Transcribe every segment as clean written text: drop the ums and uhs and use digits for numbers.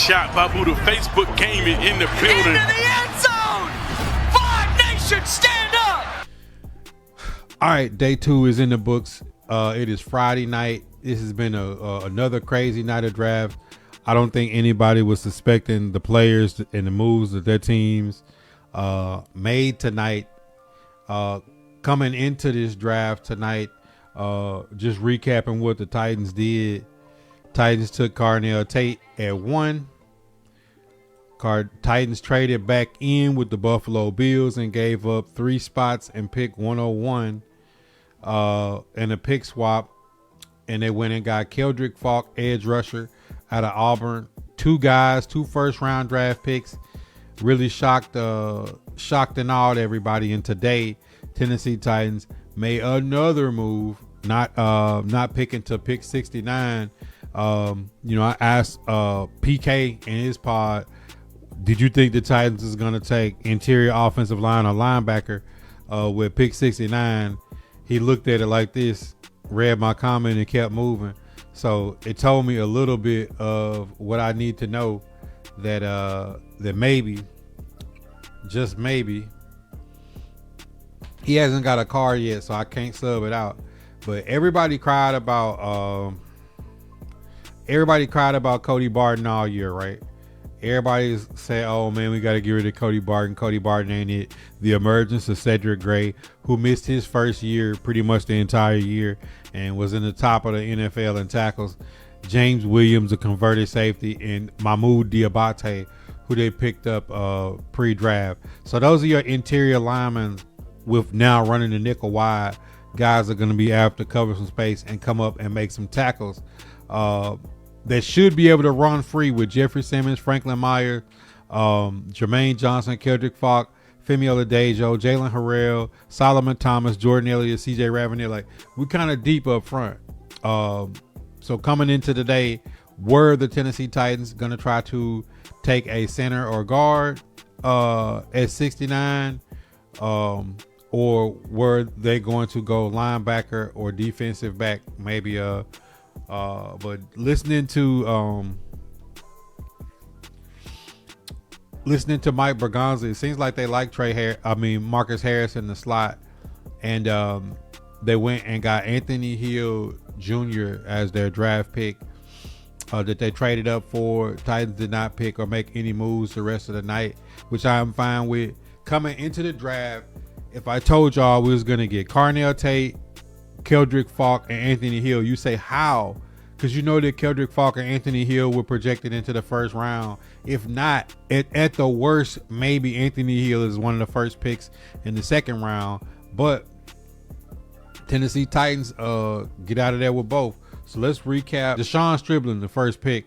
shot by Buddha. Facebook Gaming in the building. Into the end zone! Five Nation, stand up! All right, day 2 is in the books. It is Friday night. This has been another crazy night of draft. I don't think anybody was suspecting the players and the moves that their teams made tonight. Coming into this draft tonight, just recapping what the Titans did. Titans took Carnell Tate at 1. Titans traded back in with the Buffalo Bills and gave up 3 spots and pick 101 and a pick swap. And they went and got Keldrick Falk, edge rusher out of Auburn. 2 guys, 2 first-round draft picks. Really shocked and awed everybody. And today, Tennessee Titans made another move, not picking to pick 69. I asked PK in his pod, did you think the Titans is going to take interior offensive line or linebacker with pick 69? He looked at it like this, read my comment, and kept moving. So it told me a little bit of what I need to know, that maybe, just maybe, he hasn't got a card yet, so I can't sub it out. But everybody cried about Cody Barton all year, right? Everybody said, oh man, we got to get rid of Cody Barton. Cody Barton ain't it. The emergence of Cedric Gray, who missed his first year, pretty much the entire year, and was in the top of the NFL in tackles. James Williams, a converted safety, and Mahmoud Diabate, who they picked up pre-draft. So those are your interior linemen with now running the nickel wide. Guys are going to be able to cover some space and come up and make some tackles. That should be able to run free with Jeffrey Simmons, Franklin Myers, Jermaine Johnson, Keldrick Falk, Femi Oladejo, Jalen Harrell, Solomon Thomas, Jordan Elliott, CJ Ravenel. Like, we're kind of deep up front. So coming into today, were the Tennessee Titans going to try to take a center or guard at 69? Or were they going to go linebacker or defensive back? Maybe but listening to Mike Berganza, it seems like they like Marcus Harris in the slot, and they went and got Anthony Hill Jr. as their draft pick that they traded up for. Titans did not pick or make any moves the rest of the night, which I'm fine with. Coming into the draft, if I told y'all we was gonna get Carnell Tate, Keldrick Falk, and Anthony Hill, you say how? Because you know that Keldrick Falk and Anthony Hill were projected into the first round. If not, at the worst, maybe Anthony Hill is one of the first picks in the second round. But Tennessee Titans get out of there with both. So let's recap. Deshaun Stribling, the first pick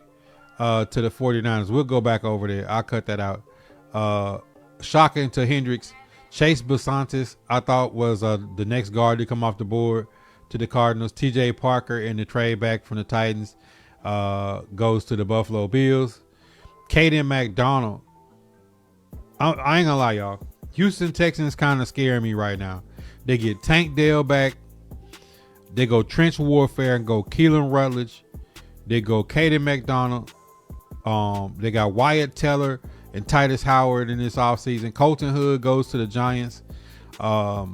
to the 49ers. We'll go back over there. I'll cut that out. Shocking to Hendricks. Chase Basantis, I thought, was the next guard to come off the board to the Cardinals. TJ Parker in the trade back from the Titans goes to the Buffalo Bills. Caden McDonald. I ain't gonna lie, y'all. Houston Texans kind of scare me right now. They get Tank Dell back. They go trench warfare and go Keelan Rutledge. They go Caden McDonald. They got Wyatt Teller and Titus Howard in this offseason. Colton Hood goes to the Giants. A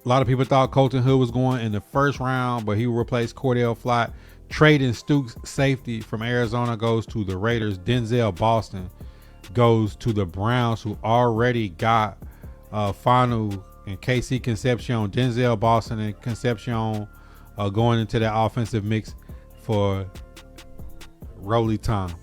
lot of people thought Colton Hood was going in the first round, but he replaced Cordell Flott. Traden Stukes, safety from Arizona, goes to the Raiders. Denzel Boston goes to the Browns, who already got Fanu and KC Concepcion. Denzel Boston and Concepcion going into that offensive mix for Roley Tom.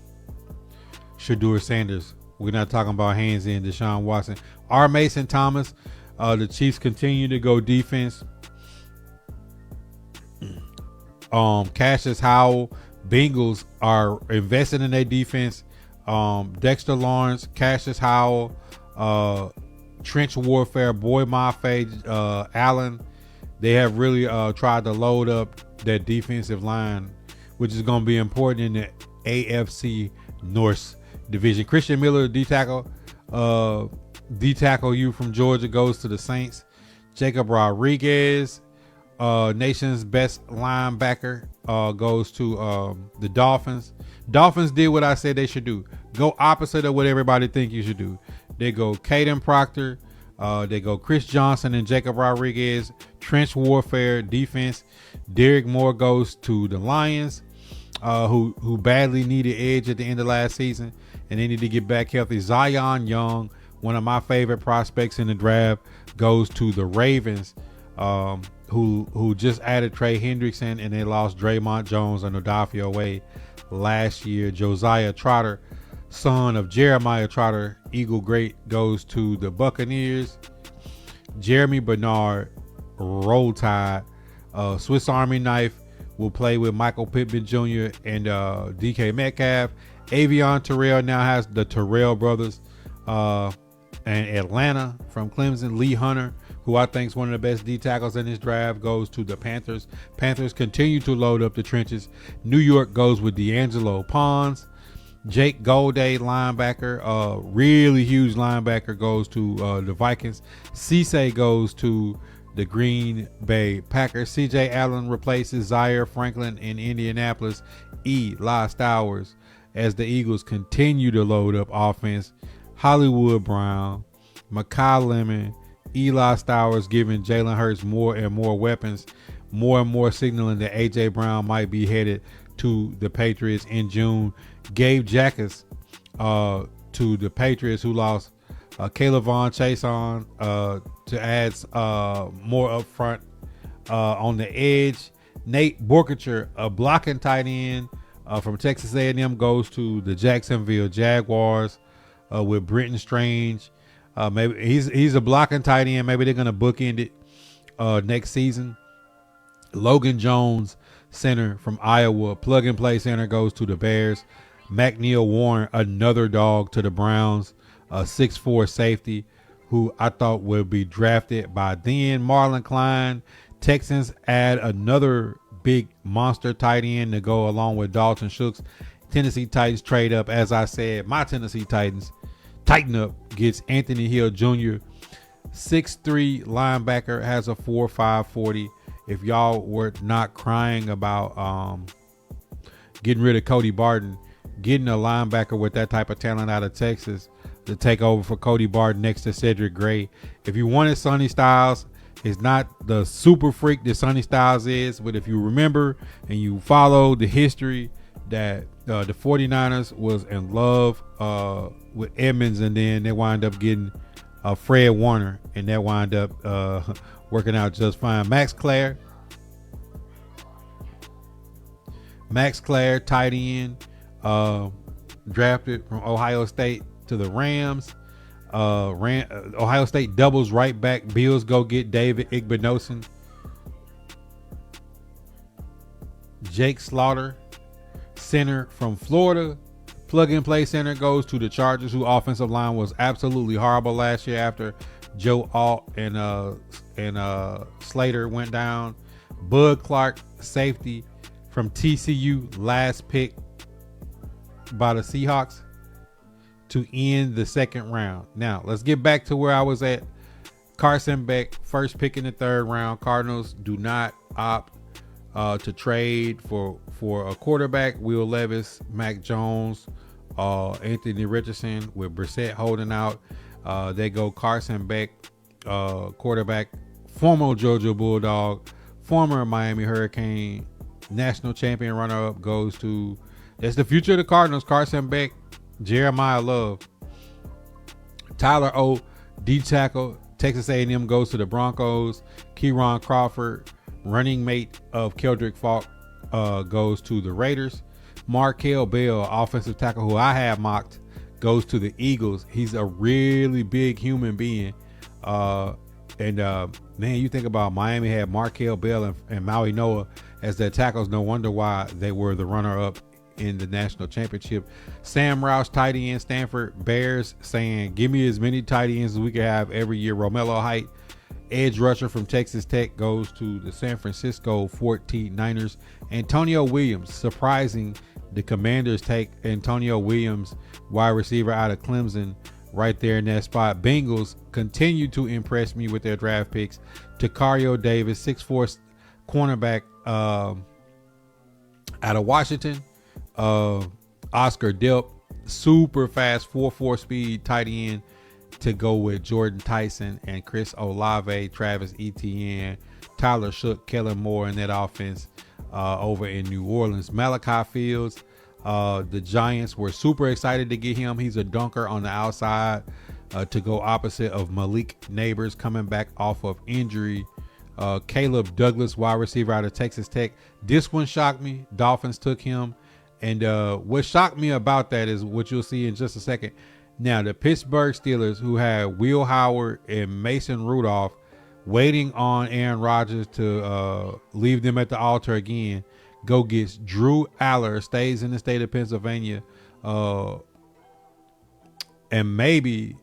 Shedeur Sanders. We're not talking about hands in Deshaun Watson. R. Mason Thomas. The Chiefs continue to go defense. Cassius Howell. Bengals are invested in their defense. Dexter Lawrence, Cassius Howell, trench warfare, Boy Mafe, Allen. They have really tried to load up that defensive line, which is going to be important in the AFC North division. Christian Miller, D-tackle you from Georgia, goes to the Saints. Jacob Rodriguez nation's best linebacker goes to the Dolphins. Dolphins did what I said they should do. Go opposite of what everybody think you should do. They go Caden Proctor. They go Chris Johnson and Jacob Rodriguez. Trench warfare defense. Derek Moore goes to the Lions, who badly needed edge at the end of last season, and they need to get back healthy. Zion Young, one of my favorite prospects in the draft, goes to the Ravens, who just added Trey Hendrickson, and they lost Draymond Jones and Odafio Wade last year. Josiah Trotter, son of Jeremiah Trotter, Eagle great, goes to the Buccaneers. Jeremy Bernard, Roll Tide, Swiss Army Knife, will play with Michael Pittman Jr. and DK Metcalf. Avion Terrell now has the Terrell brothers, and Atlanta from Clemson. Lee Hunter, who I think is one of the best D tackles in this draft, goes to the Panthers. Panthers continue to load up the trenches. New York goes with D'Angelo Pons. Jake Golday, linebacker, really huge linebacker, goes to the Vikings. Cisse goes to the Green Bay Packers. CJ Allen replaces Zaire Franklin in Indianapolis. Eli Stowers, as the Eagles continue to load up offense. Hollywood Brown, Makai Lemon, Eli Stowers giving Jalen Hurts more and more weapons, more and more signaling that A.J. Brown might be headed to the Patriots in June. Gabe Jackas to the Patriots, who lost Caleb Von Chason to add more up front on the edge. Nate Borkacher, a blocking tight end from Texas A&M, goes to the Jacksonville Jaguars with Brenton Strange. Maybe he's a blocking tight end. Maybe they're gonna bookend it next season. Logan Jones, center from Iowa, plug and play center, goes to the Bears. McNeil Warren, another dog, to the Browns, a 6'4" safety who I thought would be drafted by then. Marlon Klein, Texans add another big monster tight end to go along with Dalton Schultz. Tennessee Titans trade up. As I said, my Tennessee Titans tighten up, gets Anthony Hill Jr., 6'3" linebacker, has a 4.5 40. If y'all were not crying about getting rid of Cody Barton, getting a linebacker with that type of talent out of Texas to take over for Cody Barton next to Cedric Gray. If you wanted Sonny Styles, it's not the super freak that Sonny Styles is, but if you remember and you follow the history that the 49ers was in love with Edmonds, and then they wind up getting Fred Warner, and that wind up working out just fine. Max Clare, tight end, drafted from Ohio State to the Rams. Ohio State doubles right back. Bills go get David Igbinosun. Jake Slaughter, center from Florida, plug and play center, goes to the Chargers, whose offensive line was absolutely horrible last year after Joe Alt and Slater went down. Bud Clark, safety from TCU, last pick by the Seahawks to end the second round. Now let's get back to where I was at. Carson Beck, first pick in the third round. Cardinals do not opt to trade for a quarterback. Will Levis, Mac Jones, Anthony Richardson, with Brissett holding out. They go Carson Beck, quarterback, former Georgia Bulldog, former Miami Hurricane, national champion runner-up, goes to, that's the future of the Cardinals, Carson Beck. Jeremiah Love, Tyler O, D tackle, Texas A&M, goes to the Broncos. Kieron Crawford, running mate of Keldrick Falk, goes to the Raiders. Markel Bell, offensive tackle, who I have mocked, goes to the Eagles. He's a really big human being. Man, you think about Miami had Markel Bell and Maui Noah as their tackles. No wonder why they were the runner-up in the national championship. Sam Roush, tight end, Stanford Bears, saying, give me as many tight ends as we can have every year. Romello Height, edge rusher from Texas Tech, goes to the San Francisco 49ers. Antonio Williams, surprising the Commanders take Antonio Williams, wide receiver out of Clemson, right there in that spot. Bengals continue to impress me with their draft picks. Takario Davis, 6'4", cornerback out of Washington, Oscar Delp, super fast 4.4 speed tight end to go with Jordan Tyson and Chris Olave, Travis Etienne, Tyler Shook, Kellen Moore in that offense over in New Orleans. Malachi Fields, the Giants were super excited to get him. He's a dunker on the outside to go opposite of Malik Neighbors coming back off of injury. Caleb Douglas, wide receiver out of Texas Tech. This one shocked me. Dolphins took him. And what shocked me about that is what you'll see in just a second. Now, the Pittsburgh Steelers, who had Will Howard and Mason Rudolph waiting on Aaron Rodgers to leave them at the altar again, go gets Drew Aller, stays in the state of Pennsylvania. And maybe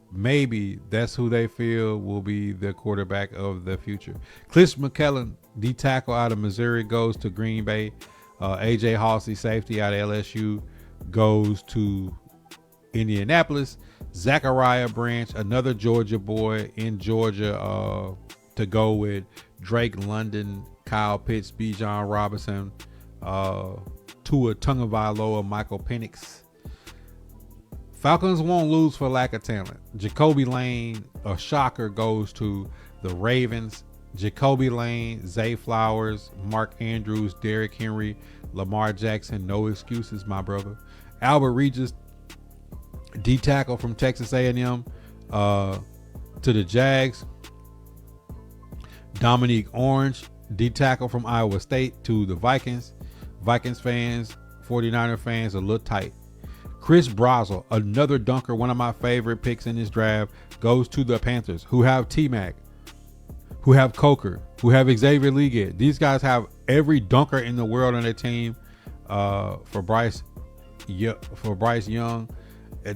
that's who they feel will be the quarterback of the future. Cliff McClellan, D tackle out of Missouri, goes to Green Bay. AJ Halsey, safety out of LSU, goes to Indianapolis. Zachariah Branch, another Georgia boy in Georgia, to go with Drake London, Kyle Pitts, Bijan Robinson, Tua Tagovailoa, Michael Penix. Falcons won't lose for lack of talent. Jacoby Lane, a shocker, goes to the Ravens. Jacoby Lane, Zay Flowers, Mark Andrews, Derrick Henry, Lamar Jackson, no excuses, my brother. Albert Regis, D tackle from Texas A&M, to the Jags. Dominique Orange, D tackle from Iowa State, to the Vikings. Vikings fans, 49er fans, a little tight. Chris Brazel, another dunker, one of my favorite picks in this draft, goes to the Panthers, who have T-Mac, who have Coker, who have Xavier Legette. These guys have every dunker in the world on their team. For Bryce Young,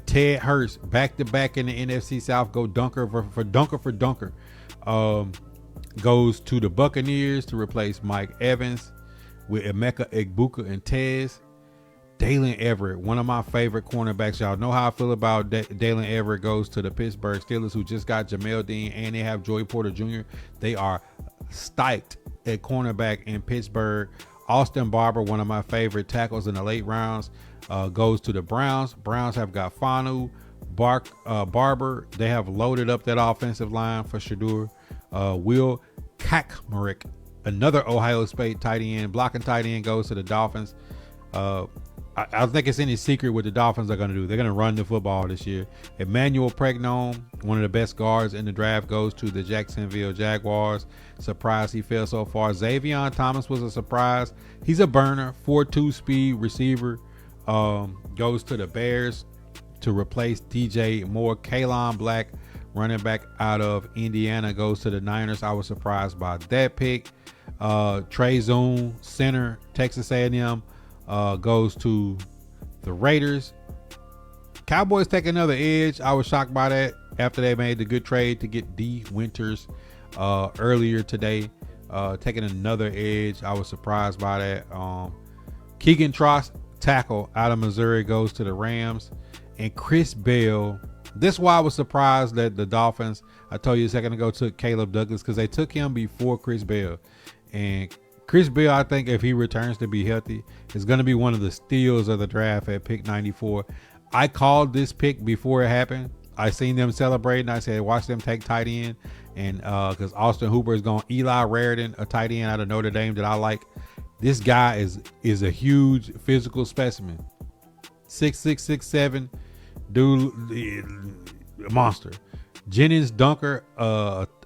Ted Hurst, back to back in the NFC South, go dunker for dunker. Goes to the Buccaneers to replace Mike Evans with Emeka Egbuka and Tez. Dalen Everett, one of my favorite cornerbacks. Y'all know how I feel about Dalen Everett. Goes to the Pittsburgh Steelers, who just got Jamel Dean, and they have Joey Porter Jr. They are stiked at cornerback in Pittsburgh. Austin Barber, one of my favorite tackles in the late rounds, goes to the Browns. Browns have got Fanu, Barber. They have loaded up that offensive line for Shadur. Will Kakmarik, another Ohio State tight end, blocking tight end, goes to the Dolphins. I don't think it's any secret what the Dolphins are going to do. They're going to run the football this year. Emmanuel Pregnon, one of the best guards in the draft, goes to the Jacksonville Jaguars. Surprise he fell so far. Xavier Thomas was a surprise. He's a burner, 4.2 speed receiver. Goes to the Bears to replace DJ Moore. Kalon Black, running back out of Indiana, goes to the Niners. I was surprised by that pick. Trey Zoon, center, Texas A&M, goes to the Raiders. Cowboys take another edge. I was shocked by that after they made the good trade to get D Winters earlier today. Taking another edge. I was surprised by that. Keegan Trost, tackle out of Missouri, goes to the Rams. And Chris Bell, this is why I was surprised that the Dolphins, I told you a second ago, took Caleb Douglas, because they took him before Chris Bell. And Chris Bell, I think if he returns to be healthy, is going to be one of the steals of the draft at pick 94. I called this pick before it happened. I seen them celebrating. I said, watch them take tight end. And because Austin Hooper is going, Eli Raritan, a tight end out of Notre Dame that I like. This guy is a huge physical specimen. 6'6", 6'7", dude, monster. Jennings Dunker,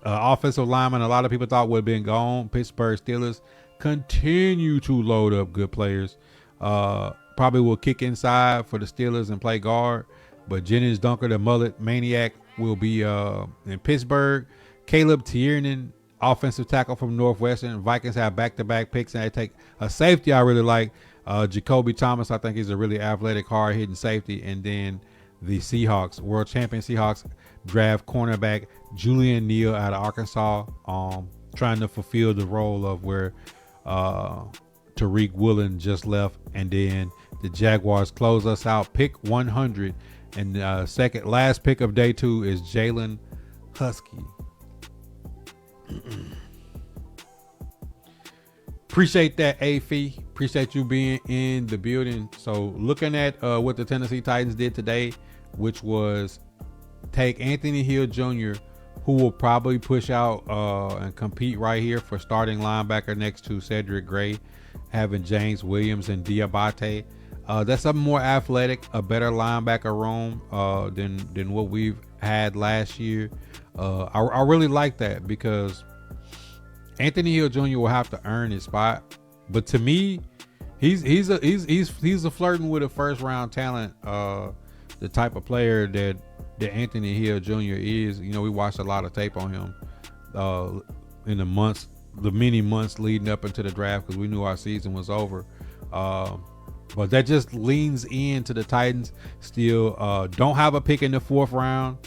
offensive lineman, a lot of people thought would have been gone. Pittsburgh Steelers continue to load up good players. Probably will kick inside for the Steelers and play guard. But Jennings Dunker, the mullet maniac, will be in Pittsburgh. Caleb Tiernan, offensive tackle from Northwestern. Vikings have back-to-back picks, and they take a safety I really like. Jacoby Thomas, I think he's a really athletic, hard-hitting safety. And then the Seahawks, world champion Seahawks, draft cornerback Julian Neal out of Arkansas, trying to fulfill the role of where Tariq Woolen just left. And then the Jaguars close us out, pick 100. And last pick of day 2 is Jalen Husky. Appreciate that, A-Fee. Appreciate you being in the building. So looking at what the Tennessee Titans did today, which was take Anthony Hill Jr., who will probably push out and compete right here for starting linebacker next to Cedric Gray, having James Williams and Diabate. That's a more athletic, a better linebacker room than what we've had last year. I really like that because Anthony Hill Jr. will have to earn his spot, but to me, he's a flirting with a first round talent. The type of player that Anthony Hill Jr. is. You know, we watched a lot of tape on him in the many months leading up into the draft because we knew our season was over. But that just leans into the Titans. Still don't have a pick in the 4th round.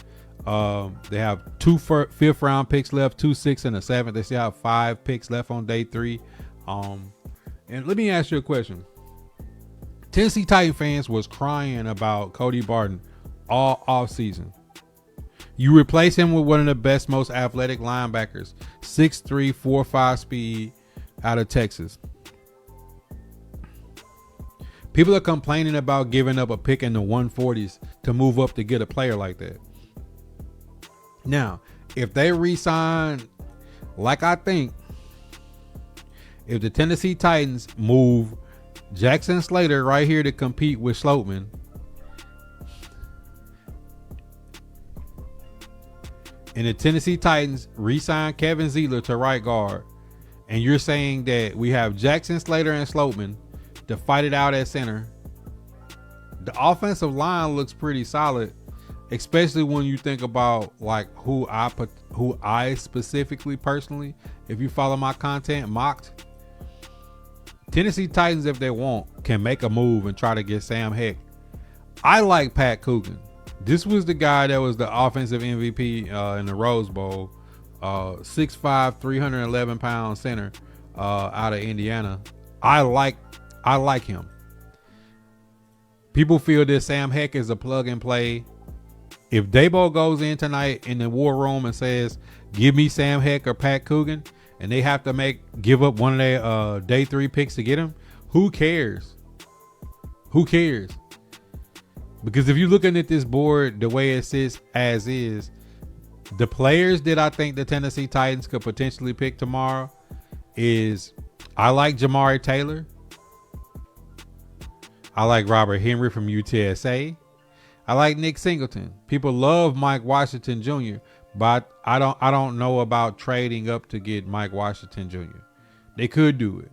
They have 2 5th round picks left, 2 6th and a 7th. They still have 5 picks left on day 3. And let me ask you a question. Tennessee Titan fans was crying about Cody Barton all off season. You replace him with one of the best, most athletic linebackers, 6'3", 4'5" speed out of Texas. People are complaining about giving up a pick in the 140s to move up to get a player like that. Now, if they re-sign, like I think, if the Tennessee Titans move Jackson Slater right here to compete with Sloatman, and the Tennessee Titans re-sign Kevin Zeitler to right guard, and you're saying that we have Jackson Slater and Sloatman to fight it out at center, the offensive line looks pretty solid, especially when you think about like who I specifically personally, if you follow my content, mocked. Tennessee Titans, if they want, can make a move and try to get Sam Heck. I like Pat Coogan. This was the guy that was the offensive MVP in the Rose Bowl. 6'5", 311-pound center out of Indiana. I like him. People feel that Sam Heck is a plug and play. If Dabo goes in tonight in the war room and says, give me Sam Heck or Pat Coogan, and they have to give up one of their day 3 picks to get him, who cares? Who cares? Because if you're looking at this board the way it sits as is, the players that I think the Tennessee Titans could potentially pick tomorrow is, I like Jamari Taylor. I like Robert Henry from UTSA. I like Nick Singleton. People love Mike Washington Jr., but I don't know about trading up to get Mike Washington Jr. They could do it.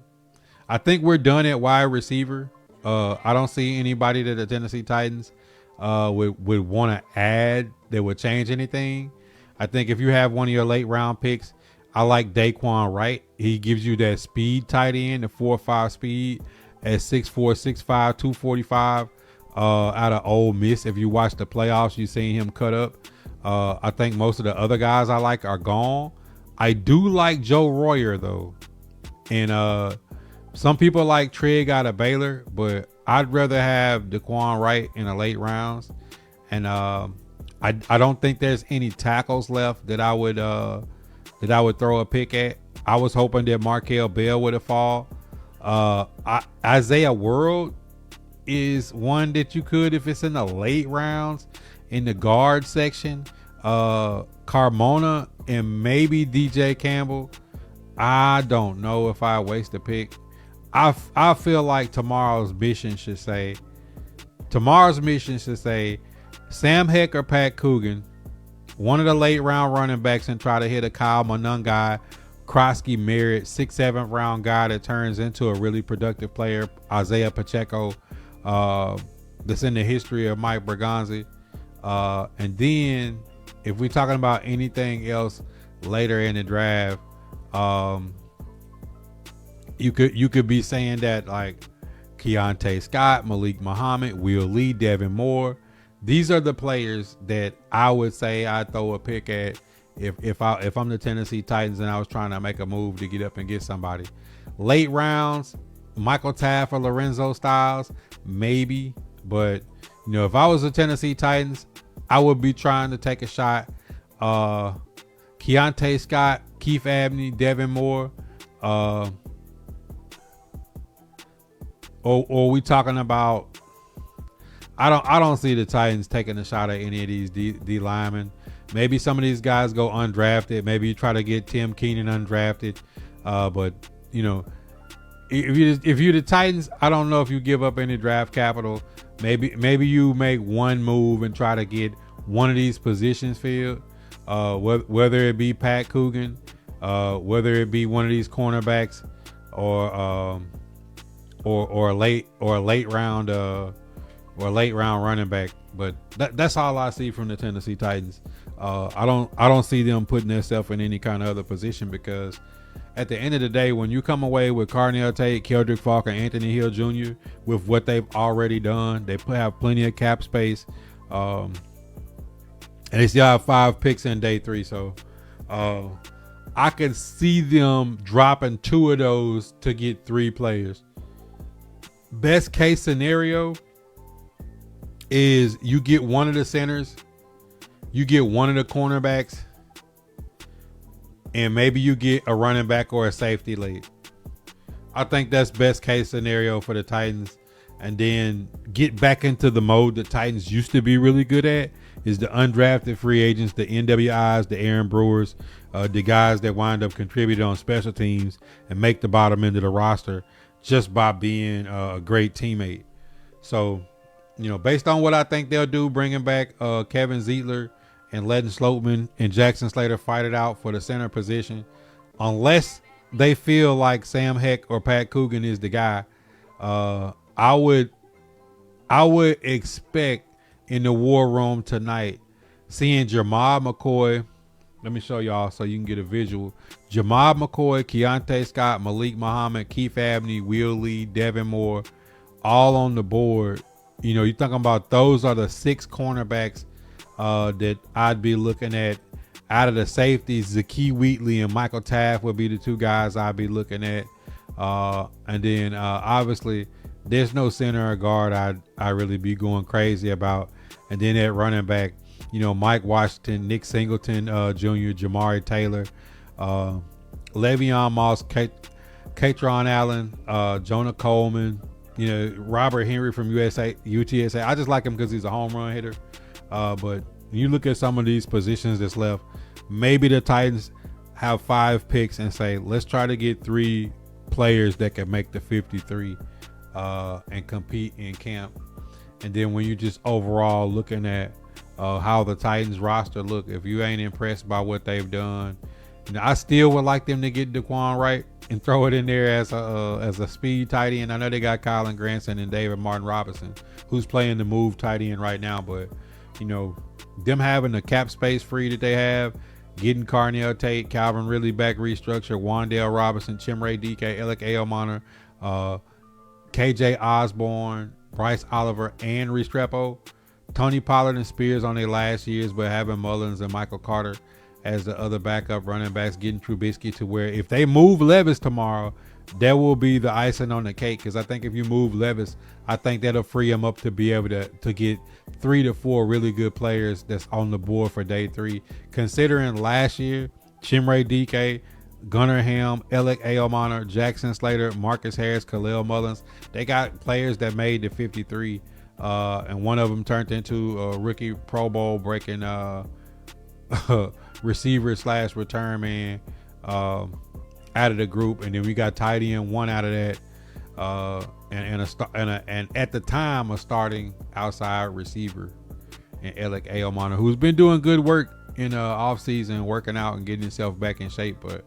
I think we're done at wide receiver. I don't see anybody that the Tennessee Titans would want to add that would change anything. I think if you have one of your late round picks, I like Daquan Wright. He gives you that speed tight end, the 4.5 speed at 6'4", 6'5", 245 out of Ole Miss. If you watch the playoffs, you've seen him cut up. I think most of the other guys I like are gone. I do like Joe Royer though. And some people like Trigg out of Baylor, but I'd rather have Daquan Wright in the late rounds. And I don't think there's any tackles left that I would throw a pick at. I was hoping that Markel Bell would have fall. Isaiah World is one that you could, if it's in the late rounds in the guard section. Carmona and maybe DJ Campbell. I don't know if I waste a pick. I feel like tomorrow's mission should say Sam Heck or Pat Coogan, one of the late round running backs, and try to hit a Kyle Monangai, Krosky Merritt, 6-7 round guy that turns into a really productive player, Isaiah Pacheco, that's in the history of Mike Berganzi. And then if we're talking about anything else later in the draft, you could be saying that like Keontae Scott, Malik Muhammad, Will Lee, Devin Moore. These are the players that I would say I'd throw a pick at if I'm the Tennessee Titans and I was trying to make a move to get up and get somebody. Late rounds, Michael Taft or Lorenzo Styles, maybe. But you know, if I was the Tennessee Titans, I would be trying to take a shot. Keontae Scott, Keith Abney, Devin Moore. or we talking about? I don't see the Titans taking a shot at any of these D linemen. Maybe some of these guys go undrafted. Maybe you try to get Tim Keenan undrafted. But you know, if you're the Titans, I don't know if you give up any draft capital. Maybe you make one move and try to get one of these positions filled. Whether it be Pat Coogan, whether it be one of these cornerbacks, or a late round running back. But that's all I see from the Tennessee Titans. I don't see them putting themselves in any kind of other position, because at the end of the day, when you come away with Carnell Tate, Keldrick Falk, and Anthony Hill Jr. with what they've already done, they have plenty of cap space. And they still have 5 picks in day 3. So I can see them dropping 2 of those to get 3 players. Best case scenario is you get one of the centers, you get one of the cornerbacks, and maybe you get a running back or a safety late. I think that's best case scenario for the Titans. And then get back into the mode the Titans used to be really good at, is the undrafted free agents, the NWIs, the Aaron Brewers, the guys that wind up contributing on special teams and make the bottom end of the roster just by being a great teammate. So, you know, based on what I think they'll do, bringing back Kevin Zeitler and letting Sloatman and Jackson Slater fight it out for the center position, unless they feel like Sam Heck or Pat Coogan is the guy, I would expect in the war room tonight seeing Jamal McCoy. Let me show y'all so you can get a visual. Jamal McCoy, Keontae Scott, Malik Muhammad, Keith Abney, Will Lee, Devin Moore, all on the board. You know, you're talking about those are the 6 cornerbacks that I'd be looking at. Out of the safeties, Zakee Wheatley and Michael Taft would be the 2 guys I'd be looking at. And then obviously there's no center or guard I really be going crazy about. And then at running back, you know, Mike Washington, Nick Singleton Jr., Jamari Taylor, Le'Veon Moss, Katron Allen, Jonah Coleman, you know, Robert Henry from UTSA. I just like him because he's a home run hitter. But when you look at some of these positions that's left, maybe the Titans have 5 picks and say, let's try to get 3 players that can make the 53 and compete in camp. And then when you just overall looking at how the Titans roster look, if you ain't impressed by what they've done, you know, I still would like them to get Daquan Wright and throw it in there as a speed tight end. I know they got Colin Granson and David Martin Robinson, who's playing the move tight end right now, but you know, them having the cap space free that they have, getting Carnell Tate, Calvin Ridley back restructure, Wan'Dale Robinson, Chimere Dike, Alec Aomonor, KJ Osborne, Bryce Oliver, and Restrepo, Tony Pollard and Spears on their last years, but having Mullins and Michael Carter as the other backup running backs, getting Trubisky to where if they move Levis tomorrow, that will be the icing on the cake. Because I think if you move Levis, I think that'll free him up to be able to get 3 to 4 really good players that's on the board for day 3. Considering last year, Chimere Dike, Gunnar Ham, Alec Aomonor, Jackson Slater, Marcus Harris, Khalil Mullins, they got players that made the 53, and one of them turned into a rookie Pro Bowl breaking receiver / return man out of the group, and then we got tight end 1 out of that, and at the time a starting outside receiver, and Alec Aomonor, who's been doing good work in off season, working out and getting himself back in shape. But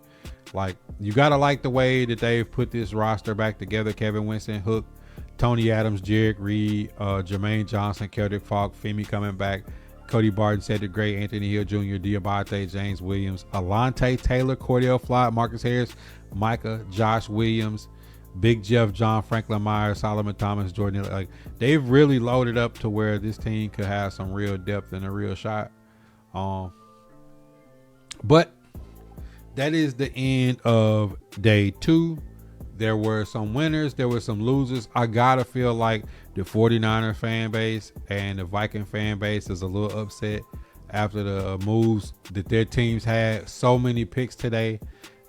like, you gotta like the way that they've put this roster back together. Kevin Winston, Hook, Tony Adams, Jarek Reed, Jermaine Johnson, Keldrick Falk, Femi coming back, Cody Barton, Cedric Gray, Anthony Hill Jr., Diabate, James Williams, Alontae Taylor, Cordell Flott, Marcus Harris, Micah, Josh Williams, Big Jeff, John Franklin Myers, Solomon Thomas, Jordan. Like, they've really loaded up to where this team could have some real depth and a real shot. But that is the end of day 2. There were some winners, there were some losers. I gotta feel like the 49er fan base and the Viking fan base is a little upset after the moves that their teams had. So many picks today,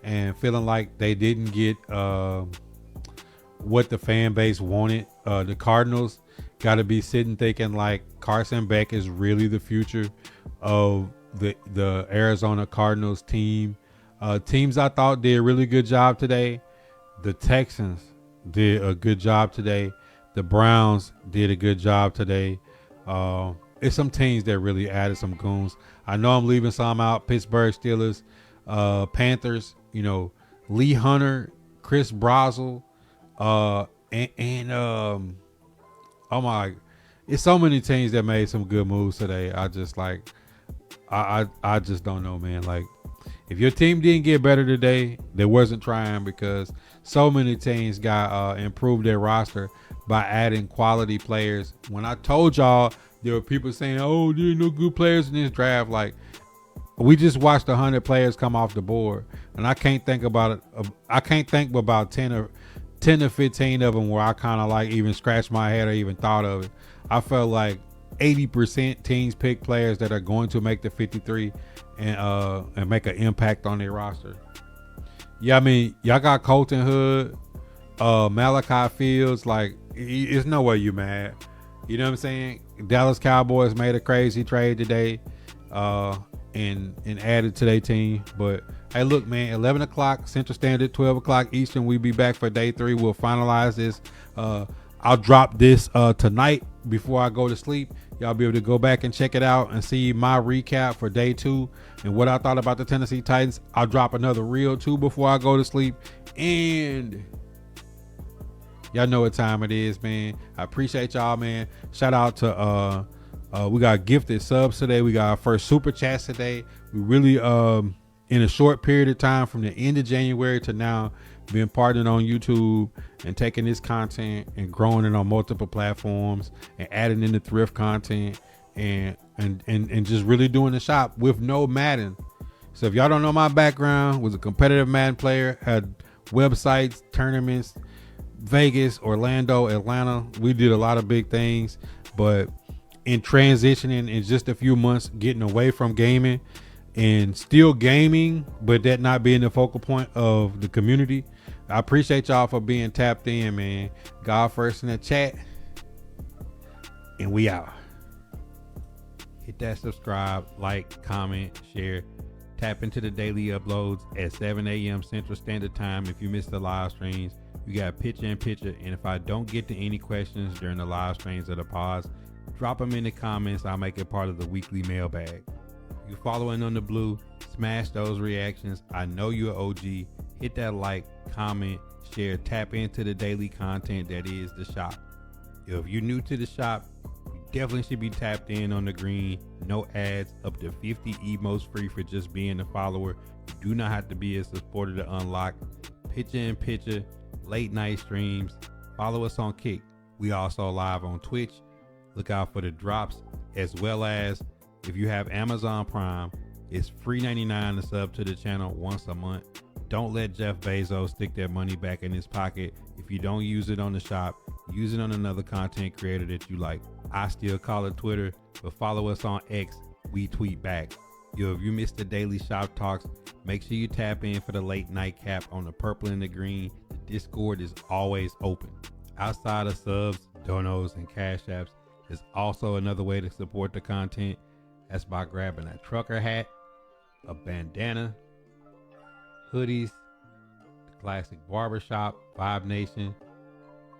and feeling like they didn't get what the fan base wanted. The Cardinals got to be sitting thinking like Carson Beck is really the future of the Arizona Cardinals team. Teams I thought did a really good job today. The Texans did a good job today. The Browns did a good job today. It's some teams that really added some goons. I know I'm leaving some out. Pittsburgh Steelers, Panthers, Lee Hunter, Chris Brazel, and oh my, it's so many teams that made some good moves today. I just like, I just don't know, man. Like, if your team didn't get better today, they wasn't trying, because so many teams got improved their roster by adding quality players. When I told y'all, there were people saying, "Oh, there are no good players in this draft." Like, we just watched 100 players come off the board, and I can't think about it. I can't think about 10 to 15 of them where I kind of like even scratched my head or even thought of it. I felt like 80% teams pick players that are going to make the 53 and make an impact on their roster. Yeah, I mean, y'all got Colton Hood, Malachi Fields. Like, it's no way you mad. You know what I'm saying? Dallas Cowboys made a crazy trade today and added to their team. But hey, look, man, 11 o'clock Central Standard, 12 o'clock Eastern. We'll be back for day 3. We'll finalize this. I'll drop this tonight before I go to sleep. Y'all be able to go back and check it out and see my recap for day 2 and what I thought about the Tennessee Titans. I'll drop another reel too before I go to sleep. And y'all know what time it is, man. I appreciate y'all, man. Shout out to we got gifted subs today. We got our first super chats today. We really in a short period of time from the end of January to now been partnering on YouTube and taking this content and growing it on multiple platforms and adding in the thrift content and just really doing the shop with no Madden. So if y'all don't know, my background was a competitive Madden player, had websites, tournaments, Vegas, Orlando, Atlanta. We did a lot of big things, but in transitioning in just a few months, getting away from gaming and still gaming, but that not being the focal point of the community. I appreciate y'all for being tapped in, man. God first in the chat, and we out. Hit that subscribe, like, comment, share. Tap into the daily uploads at 7 a.m. Central Standard Time. If you missed the live streams, we got picture in picture. And if I don't get to any questions during the live streams or the pause, drop them in the comments. I'll make it part of the weekly mailbag. You following on the blue, smash those reactions. I know you're OG. Hit that like, comment, share, tap into the daily content that is the shop. If you're new to the shop, you definitely should be tapped in on the green. No ads, up to 50 emotes free for just being a follower. You do not have to be a supporter to unlock picture in picture, late night streams. Follow us on Kick. We also live on Twitch. Look out for the drops, as well as if you have Amazon Prime, it's free $99 to sub to the channel once a month. Don't let Jeff Bezos stick that money back in his pocket. If you don't use it on the shop, use it on another content creator that you like. I still call it Twitter, but follow us on X. We tweet back. Yo, if you missed the daily shop talks, make sure you tap in for the late night cap on the purple and the green. The Discord is always open. Outside of subs, donos, and cash apps, there's also another way to support the content. That's by grabbing a trucker hat, a bandana, hoodies, the classic barbershop, Vibe Nation,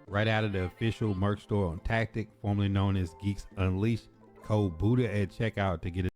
right out of the official merch store on Tactic, formerly known as Geeks Unleashed. Code Buddha at checkout to get it.